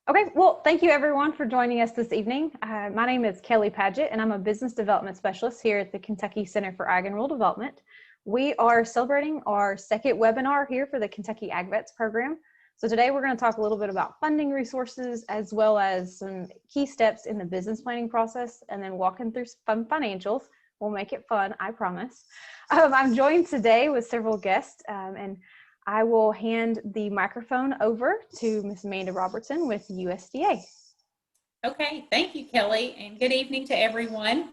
Okay, well, thank you everyone for joining us this evening. My name is Kelly Paget, and I'm a business development specialist here at the Kentucky Center for Ag and Rural Development. We are celebrating our second webinar here for the Kentucky AgVets program. So today we're going to talk a little bit about funding resources as well as some key steps in the business planning process, and then walking through some financials. We'll make it fun, I promise. I'm joined today with several guests, and I will hand the microphone over to Ms. Amanda Robertson with USDA. Okay, thank you, Kelly, and good evening to everyone.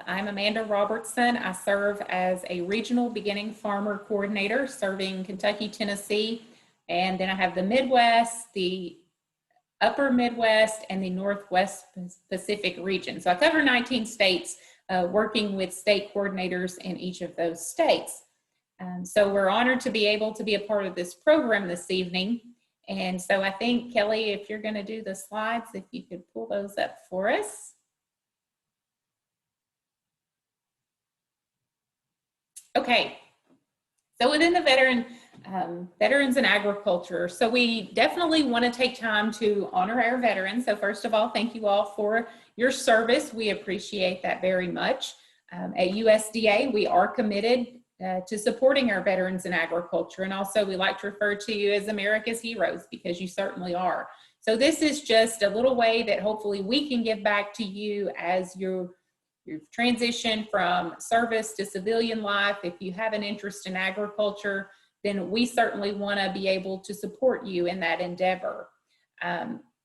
I'm Amanda Robertson. I serve as a regional beginning farmer coordinator serving Kentucky, Tennessee, and then I have the Midwest, the Upper Midwest, and the Northwest Pacific region. So I cover 19 states, working with state coordinators in each of those states. So we're honored to be able to be a part of this program this evening. And so I think, Kelly, if you're going to do the slides, if you could pull those up for us. Okay, so within the veterans in agriculture, so we definitely want to take time to honor our veterans. So first of all, thank you all for your service. We appreciate that very much. At USDA, we are committed to supporting our veterans in agriculture. And also we like to refer to you as America's heroes, because you certainly are. So this is just a little way that hopefully we can give back to you as you've transitioned from service to civilian life. If you have an interest in agriculture, then we certainly want to be able to support you in that endeavor.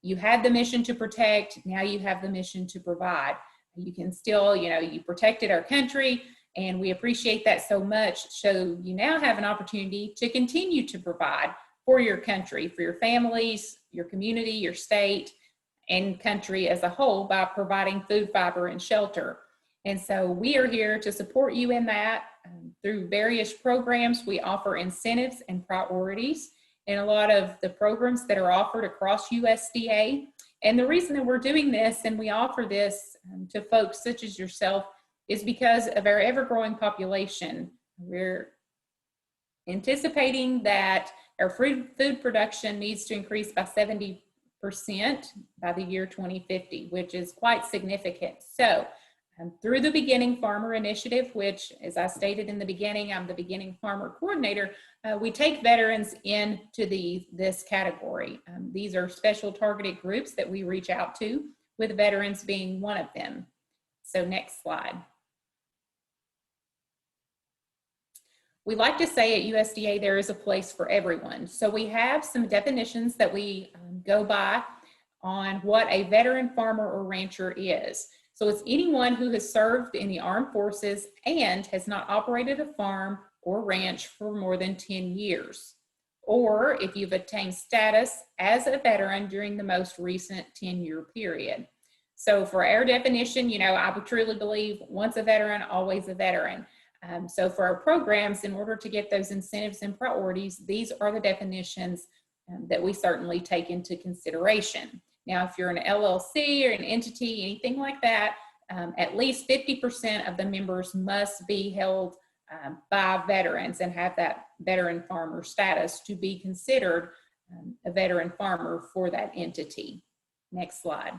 You had the mission to protect, now you have the mission to provide. You can still, you protected our country, and we appreciate that so much. So you now have an opportunity to continue to provide for your country, for your families, your community, your state, and country as a whole by providing food, fiber, and shelter. And so we are here to support you in that through various programs. We offer incentives and priorities in a lot of the programs that are offered across USDA. And the reason that we're doing this and we offer this to folks such as yourself is because of our ever-growing population. We're anticipating that our food production needs to increase by 70% by the year 2050, which is quite significant. So through the Beginning Farmer Initiative, which, as I stated in the beginning, I'm the Beginning Farmer Coordinator, we take veterans into this category. These are special targeted groups that we reach out to, with veterans being one of them. So next slide. We like to say at USDA there is a place for everyone. So we have some definitions that we go by on what a veteran farmer or rancher is. So it's anyone who has served in the armed forces and has not operated a farm or ranch for more than 10 years. Or if you've attained status as a veteran during the most recent 10-year period. So for our definition, I would truly believe once a veteran, always a veteran. So for our programs, in order to get those incentives and priorities, these are the definitions that we certainly take into consideration. Now, if you're an LLC or an entity, anything like that, at least 50% of the members must be held by veterans and have that veteran farmer status to be considered a veteran farmer for that entity. Next slide.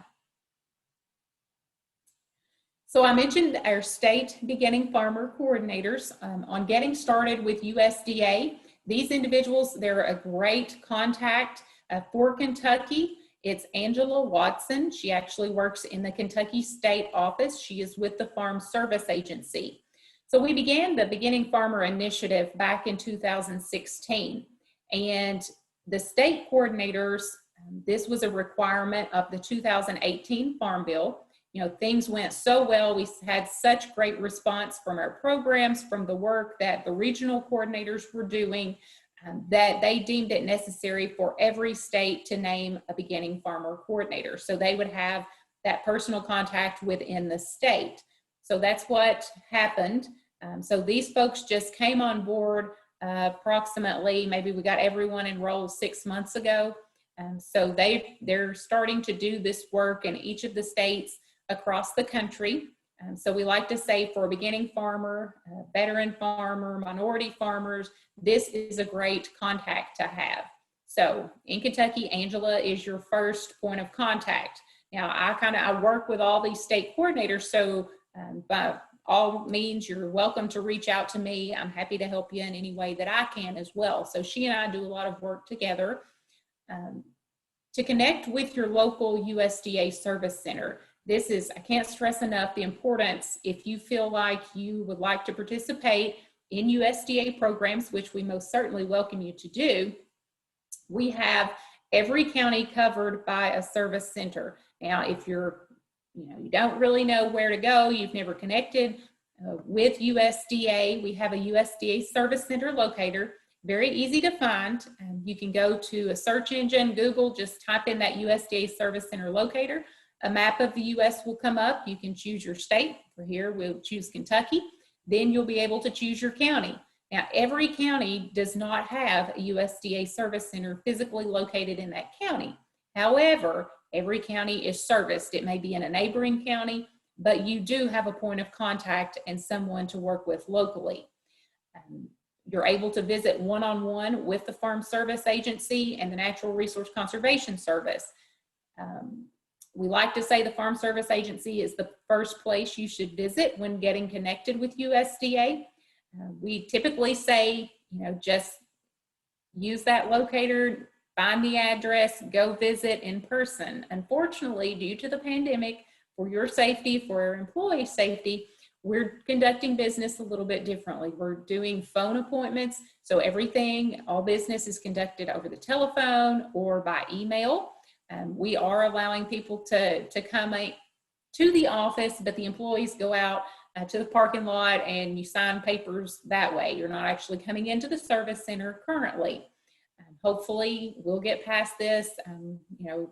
So I mentioned our state beginning farmer coordinators. On getting started with USDA, these individuals, they're a great contact for Kentucky. It's Angela Watson. She actually works in the Kentucky State Office. She is with the Farm Service Agency. So we began the Beginning Farmer Initiative back in 2016. And the state coordinators, this was a requirement of the 2018 Farm Bill. Things went so well. We had such great response from our programs, from the work that the regional coordinators were doing, that they deemed it necessary for every state to name a beginning farmer coordinator. So they would have that personal contact within the state. So that's what happened. So these folks just came on board approximately, maybe we got everyone enrolled 6 months ago. So they're starting to do this work in each of the states across the country. So we like to say for a beginning farmer, veteran farmer, minority farmers, this is a great contact to have. So in Kentucky, Angela is your first point of contact. Now, I work with all these state coordinators, so by all means, you're welcome to reach out to me. I'm happy to help you in any way that I can as well. So she and I do a lot of work together to connect with your local USDA service center. This is, I can't stress enough the importance. If you feel like you would like to participate in USDA programs, which we most certainly welcome you to do, we have every county covered by a service center. Now, if you don't really know where to go, you've never connected with USDA, we have a USDA service center locator, very easy to find. You can go to a search engine, Google, just type in that USDA service center locator. A map of the US will come up. You can choose your state. For here, we'll choose Kentucky. Then you'll be able to choose your county. Now, every county does not have a USDA service center physically located in that county. However, every county is serviced. It may be in a neighboring county, but you do have a point of contact and someone to work with locally. You're able to visit one-on-one with the Farm Service Agency and the Natural Resource Conservation Service. We like to say the Farm Service Agency is the first place you should visit when getting connected with USDA. We typically say, just use that locator, find the address, go visit in person. Unfortunately, due to the pandemic, for your safety, for our employee safety, we're conducting business a little bit differently. We're doing phone appointments. So all business is conducted over the telephone or by email. We are allowing people to come to the office, but the employees go out to the parking lot and you sign papers that way. You're not actually coming into the service center currently. Hopefully we'll get past this.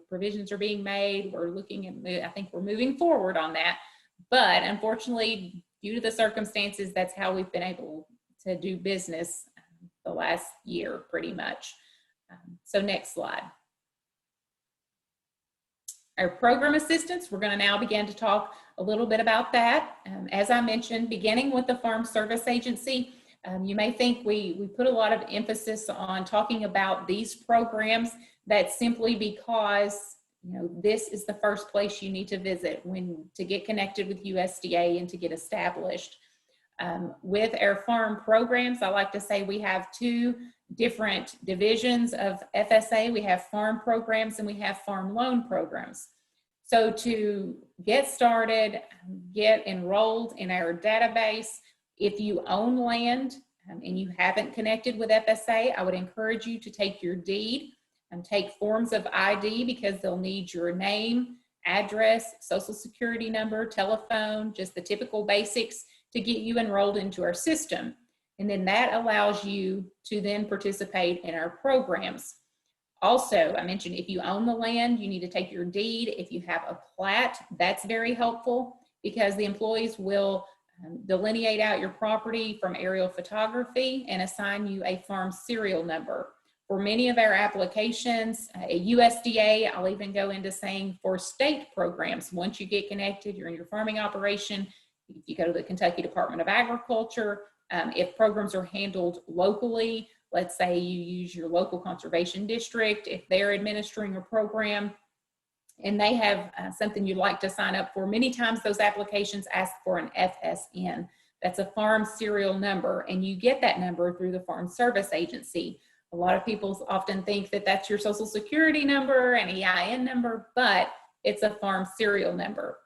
Provisions are being made. We're looking at, I think we're moving forward on that. But unfortunately, due to the circumstances, that's how we've been able to do business the last year, pretty much. So next slide. Our program assistance, we're going to now begin to talk a little bit about that. As I mentioned, beginning with the Farm Service Agency, you may think we put a lot of emphasis on talking about these programs. That's simply because this is the first place you need to visit to get connected with USDA and to get established. With our farm programs, I like to say we have two different divisions of FSA. We have farm programs and we have farm loan programs. So to get started, get enrolled in our database, if you own land and you haven't connected with FSA, I would encourage you to take your deed and take forms of ID because they'll need your name, address, social security number, telephone, just the typical basics to get you enrolled into our system. And then that allows you to then participate in our programs. Also, I mentioned if you own the land, you need to take your deed. If you have a plat, that's very helpful because the employees will delineate out your property from aerial photography and assign you a farm serial number. For many of our applications, a USDA, I'll even go into saying for state programs, once you get connected, you're in your farming operation, if you go to the Kentucky Department of Agriculture, if programs are handled locally, let's say you use your local conservation district, if they're administering a program and they have something you'd like to sign up for, many times those applications ask for an FSN. That's a farm serial number, and you get that number through the Farm Service Agency. A lot of people often think that that's your social security number and EIN number, but it's a farm serial number.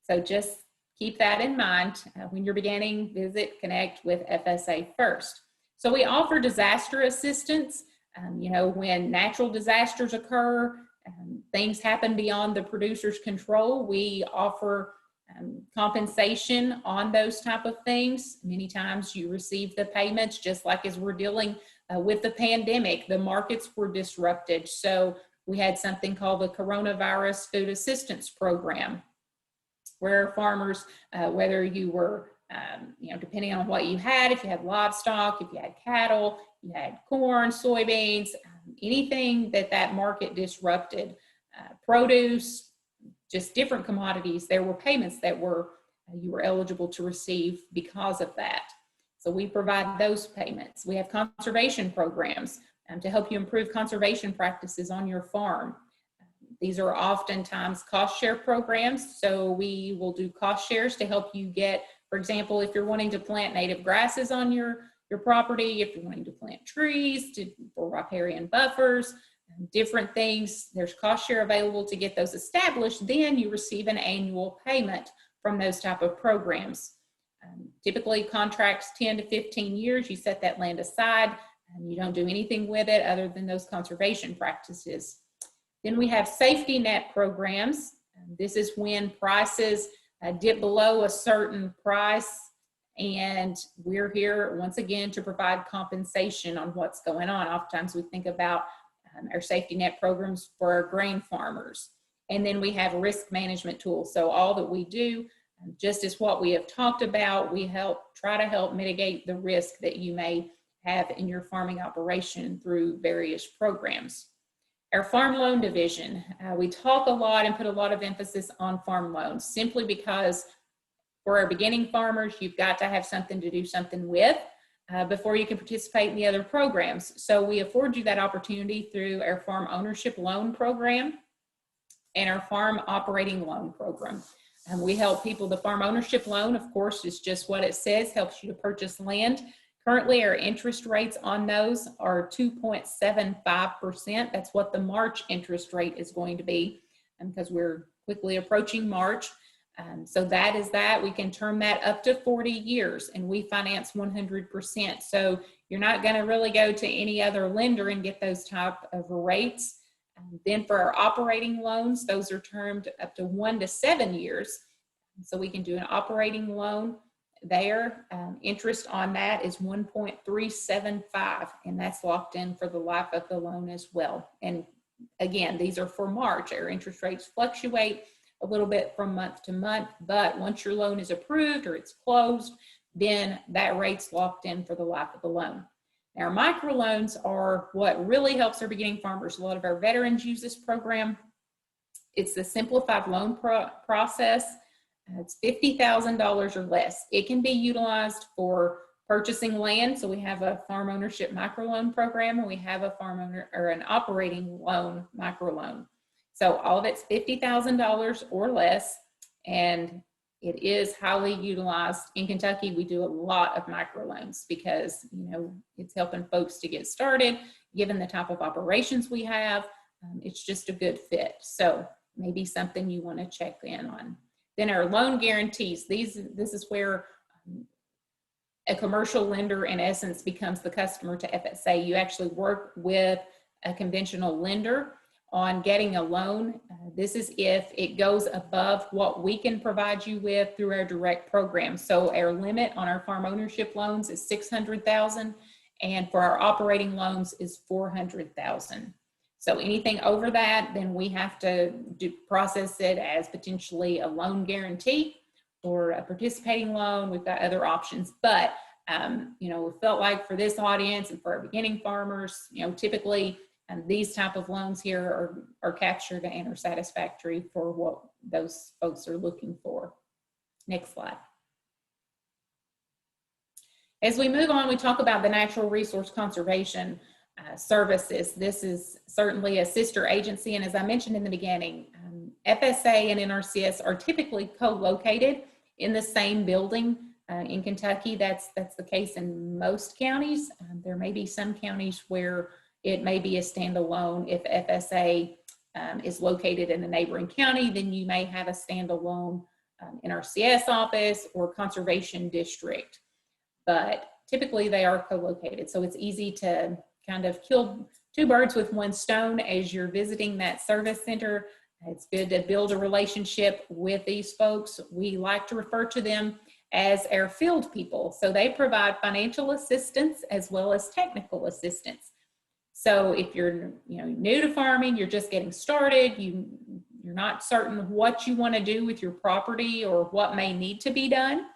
So just keep that in mind when you're beginning, connect with FSA first. So we offer disaster assistance. When natural disasters occur, things happen beyond the producer's control, we offer compensation on those type of things. Many times you receive the payments, just like as we're dealing with the pandemic, the markets were disrupted. So we had something called the Coronavirus Food Assistance Program, where farmers, whether you were, depending on what you had, if you had livestock, if you had cattle, you had corn, soybeans, anything that market disrupted, produce, just different commodities, there were payments that you were eligible to receive because of that. So we provide those payments. We have conservation programs. to help you improve conservation practices on your farm. These are oftentimes cost share programs, so we will do cost shares to help you get, for example, if you're wanting to plant native grasses on your property, if you're wanting to plant trees for riparian buffers, different things, there's cost share available to get those established. Then you receive an annual payment from those type of programs. Typically contracts 10 to 15 years, you set that land aside and you don't do anything with it other than those conservation practices. Then we have safety net programs. This is when prices dip below a certain price, and we're here once again to provide compensation on what's going on. Oftentimes we think about our safety net programs for our grain farmers. And then we have risk management tools. So all that we do, just as what we have talked about, we try to help mitigate the risk that you may have in your farming operation through various programs. Our farm loan division, we talk a lot and put a lot of emphasis on farm loans, simply because for our beginning farmers, you've got to have something to do something with before you can participate in the other programs. So we afford you that opportunity through our farm ownership loan program and our farm operating loan program. We help people. The farm ownership loan, of course, is just what it says, helps you to purchase land. Currently, our interest rates on those are 2.75%. That's what the March interest rate is going to be, because we're quickly approaching March. So that is that. We can term that up to 40 years, and we finance 100%. So you're not going to really go to any other lender and get those type of rates. Then for our operating loans, those are termed up to 1 to 7 years. So we can do an operating loan there. Interest on that is 1.375, and that's locked in for the life of the loan as well. And again, these are for March. Our interest rates fluctuate a little bit from month to month, but once your loan is approved or it's closed, then that rate's locked in for the life of the loan. Now, our microloans are what really helps our beginning farmers. A lot of our veterans use this program. It's the simplified loan process. It's $50,000 or less. It can be utilized for purchasing land. So we have a farm ownership microloan program, and we have a an operating loan microloan. So all of it's $50,000 or less, and it is highly utilized. In Kentucky, we do a lot of microloans because, it's helping folks to get started. Given the type of operations we have, it's just a good fit. So maybe something you want to check in on. Then our loan guarantees. This is where a commercial lender, in essence, becomes the customer to FSA. You actually work with a conventional lender on getting a loan. This is if it goes above what we can provide you with through our direct program. So our limit on our farm ownership loans is $600,000, and for our operating loans is $400,000. So anything over that, then we have to process it as potentially a loan guarantee or a participating loan. We've got other options, but we felt like for this audience and for our beginning farmers, typically these type of loans here are captured and are satisfactory for what those folks are looking for. Next slide. As we move on, we talk about the natural resource conservation services. This is certainly a sister agency, and as I mentioned in the beginning, FSA and NRCS are typically co-located in the same building. In Kentucky, that's the case in most counties. There may be some counties where it may be a standalone. If FSA is located in a neighboring county, then you may have a standalone NRCS office or conservation district. But typically they are co-located, so it's easy to kind of kill two birds with one stone as you're visiting that service center. It's good to build a relationship with these folks. We like to refer to them as our field people. So they provide financial assistance as well as technical assistance. So if you're new to farming, you're just getting started, you're not certain what you want to do with your property or what may need to be done,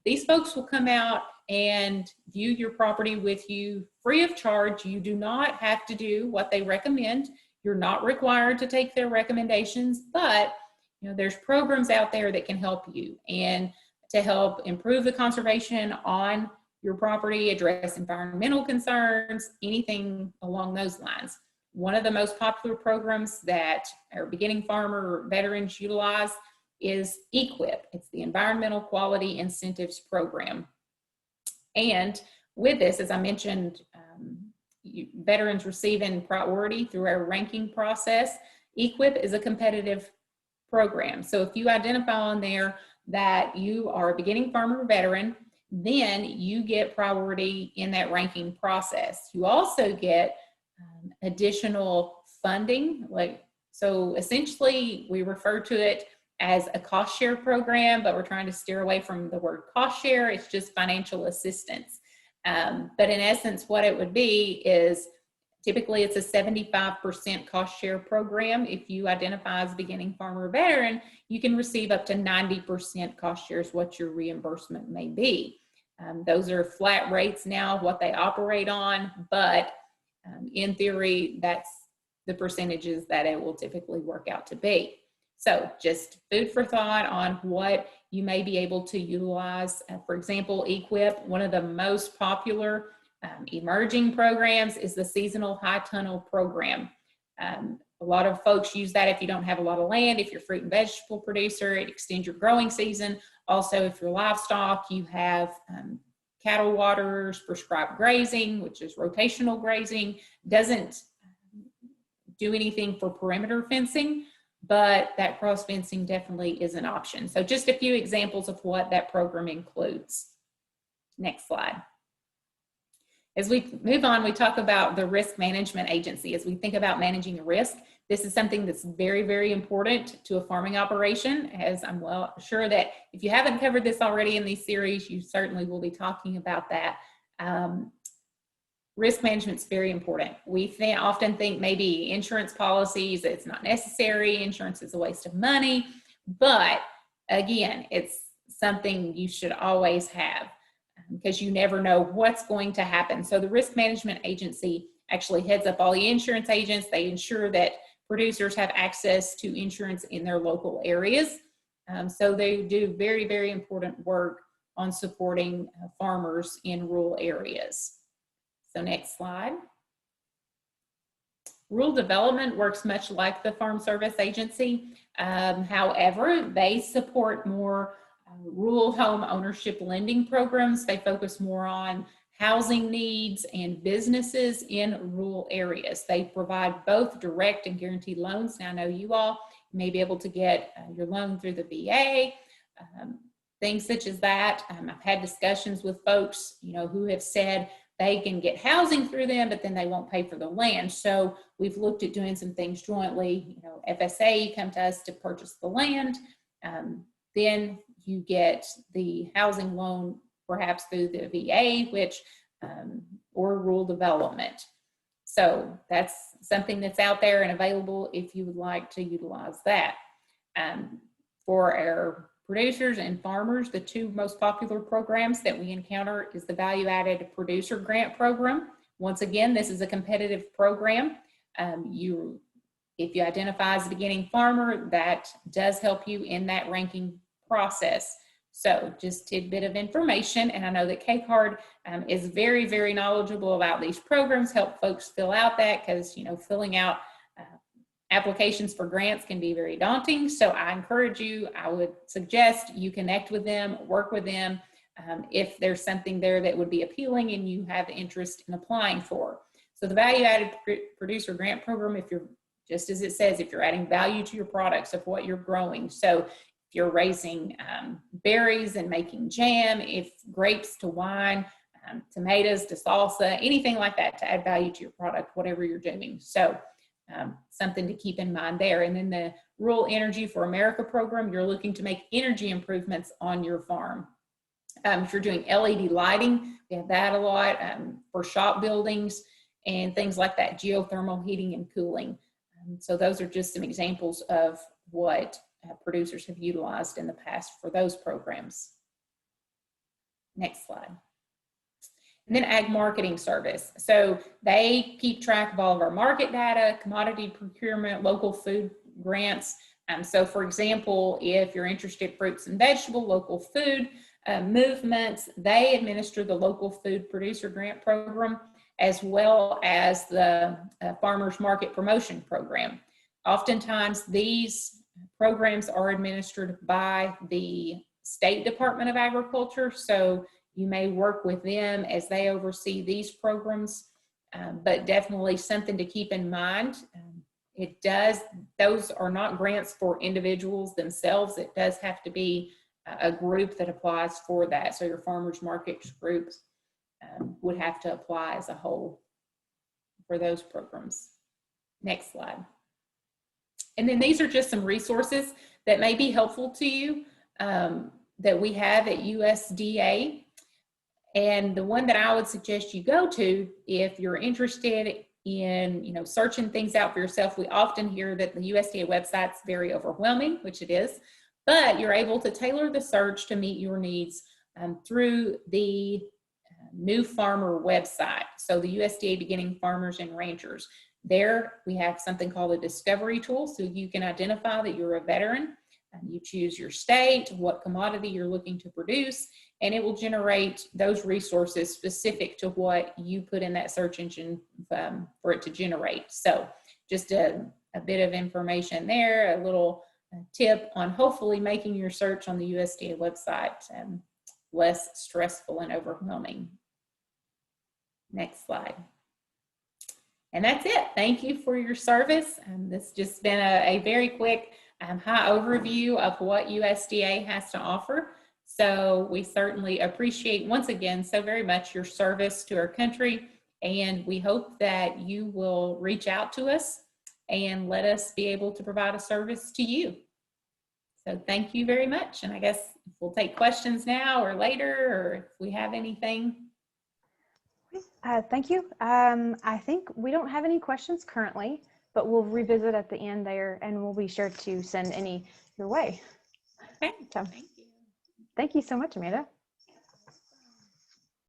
these folks will come out and view your property with you free of charge. You do not have to do what they recommend. You're not required to take their recommendations, but there's programs out there that can help you and to help improve the conservation on your property, address environmental concerns, anything along those lines. One of the most popular programs that our beginning farmer veterans utilize is EQIP. It's the Environmental Quality Incentives Program. And with this, as I mentioned, veterans receiving priority through our ranking process. EQIP is a competitive program. So if you identify on there that you are a beginning farmer veteran, then you get priority in that ranking process. You also get additional funding. So essentially, we refer to it as a cost share program, but we're trying to steer away from the word cost share. It's just financial assistance. But in essence, what it would be is typically it's a 75% cost share program. If you identify as a beginning farmer veteran, you can receive up to 90% cost share is what your reimbursement may be. Those are flat rates now, what they operate on, but in theory, that's the percentages that it will typically work out to be. So just food for thought on what you may be able to utilize. For example, EQIP, one of the most popular emerging programs is the seasonal high tunnel program. A lot of folks use that if you don't have a lot of land. If you're a fruit and vegetable producer, it extends your growing season. Also, if you're livestock, you have cattle waterers, prescribed grazing, which is rotational grazing. Doesn't do anything for perimeter fencing, but that cross fencing definitely is an option. So just a few examples of what that program includes. Next slide. As we move on, we talk about the risk management agency. As we think about managing a risk, this is something that's very, very important to a farming operation, as I'm well sure that if you haven't covered this already in these series, you certainly will be talking about that. Risk management is very important. We often think maybe insurance policies, it's not necessary, insurance is a waste of money, but again, it's something you should always have because you never know what's going to happen. So the risk management agency actually heads up all the insurance agents. They ensure that producers have access to insurance in their local areas. So they do very, very important work on supporting farmers in rural areas. So next slide. Rural development works much like the Farm Service Agency. However, they support more rural home ownership lending programs. They focus more on housing needs and businesses in rural areas. They provide both direct and guaranteed loans. Now, I know you all may be able to get your loan through the VA, things such as that. I've had discussions with folks, who have said they can get housing through them, but then they won't pay for the land. So we've looked at doing some things jointly. FSA come to us to purchase the land. Then you get the housing loan perhaps through the VA, or rural development. So that's something that's out there and available if you would like to utilize that. For our producers and farmers, the two most popular programs that we encounter is the Value Added Producer Grant Program. Once again, this is a competitive program. If you identify as a beginning farmer, that does help you in that ranking process. So just a tidbit of information, and I know that K-Card is very, very knowledgeable about these programs, help folks fill out that because, filling out applications for grants can be very daunting. So I encourage you, I would suggest you connect with them, work with them if there's something there that would be appealing and you have interest in applying for. So the Value Added Producer Grant Program, if you're, just as it says, if you're adding value to your products of what you're growing. So if you're raising berries and making jam, if grapes to wine, tomatoes to salsa, anything like that to add value to your product, whatever you're doing. So something to keep in mind there. And then the Rural Energy for America program, you're looking to make energy improvements on your farm. If you're doing LED lighting, we have that a lot for shop buildings and things like that, geothermal heating and cooling. So those are just some examples of what producers have utilized in the past for those programs. Next slide. And then Ag Marketing Service. So they keep track of all of our market data, commodity procurement, local food grants. So for example, if you're interested in fruits and vegetable, local food, movements. They administer the local food producer grant program, as well as the farmers market promotion program. Oftentimes these programs are administered by the State Department of Agriculture, so you may work with them as they oversee these programs, but definitely something to keep in mind. Those are not grants for individuals themselves. It does have to be a group that applies for that. So your farmers market groups would have to apply as a whole for those programs. Next slide. And then these are just some resources that may be helpful to you that we have at USDA. And the one that I would suggest you go to if you're interested in searching things out for yourself. We often hear that the USDA website's very overwhelming, which it is, but you're able to tailor the search to meet your needs through the New Farmer website. So the USDA Beginning Farmers and Ranchers. There we have something called a discovery tool, so you can identify that you're a veteran. You choose your state, what commodity you're looking to produce, and it will generate those resources specific to what you put in that search engine for it to generate. So just a bit of information there, a little tip on hopefully making your search on the USDA website less stressful and overwhelming. Next slide. And that's it. Thank you for your service. This has just been a very quick high overview of what USDA has to offer. So we certainly appreciate, once again, so very much your service to our country. And we hope that you will reach out to us and let us be able to provide a service to you. So thank you very much. And I guess we'll take questions now or later, or if we have anything. Thank you. I think we don't have any questions currently, but we'll revisit at the end there, and we'll be sure to send any your way. Okay, thank you. Thank you so much, Amanda.